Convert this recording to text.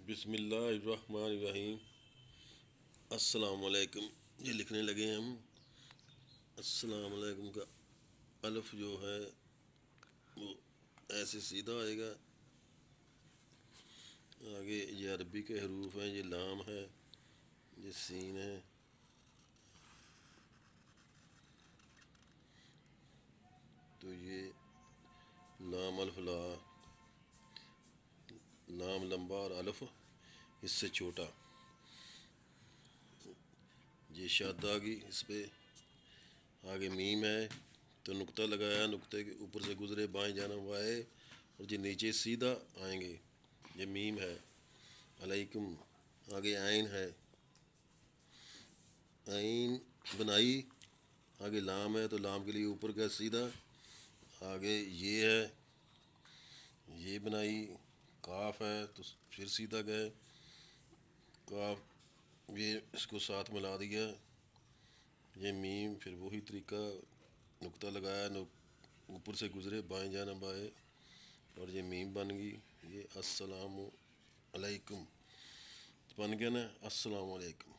بسم اللہ الرحمن الرحیم۔ السلام علیکم، یہ لکھنے لگے ہم۔ السلام علیکم کا الف جو ہے وہ ایسے سیدھا آئے گا، آگے یہ عربی کے حروف ہیں، یہ لام ہے، یہ سین ہے، تو یہ لام الف لا، لام لمبا اور الف اس سے چھوٹا، یہ شد آ گئی اس پہ، آگے میم ہے تو نقطہ لگایا، نقطے کے اوپر سے گزرے بائیں جانب وائے، اور یہ نیچے سیدھا آئیں گے، یہ میم ہے، علیکم۔ آگے عین ہے، عین بنائی، آگے لام ہے تو لام کے لیے اوپر کا سیدھا، آگے یہ ہے، یہ بنائی، کاف ہے تو پھر سیدھا گئے، کاف یہ اس کو ساتھ ملا دیا، یہ میم، پھر وہی طریقہ، نقطہ لگایا، اوپر سے گزرے بائیں جانب آئے، اور یہ میم بن گئی، یہ السلام علیکم بن گیا نا، السلام علیکم۔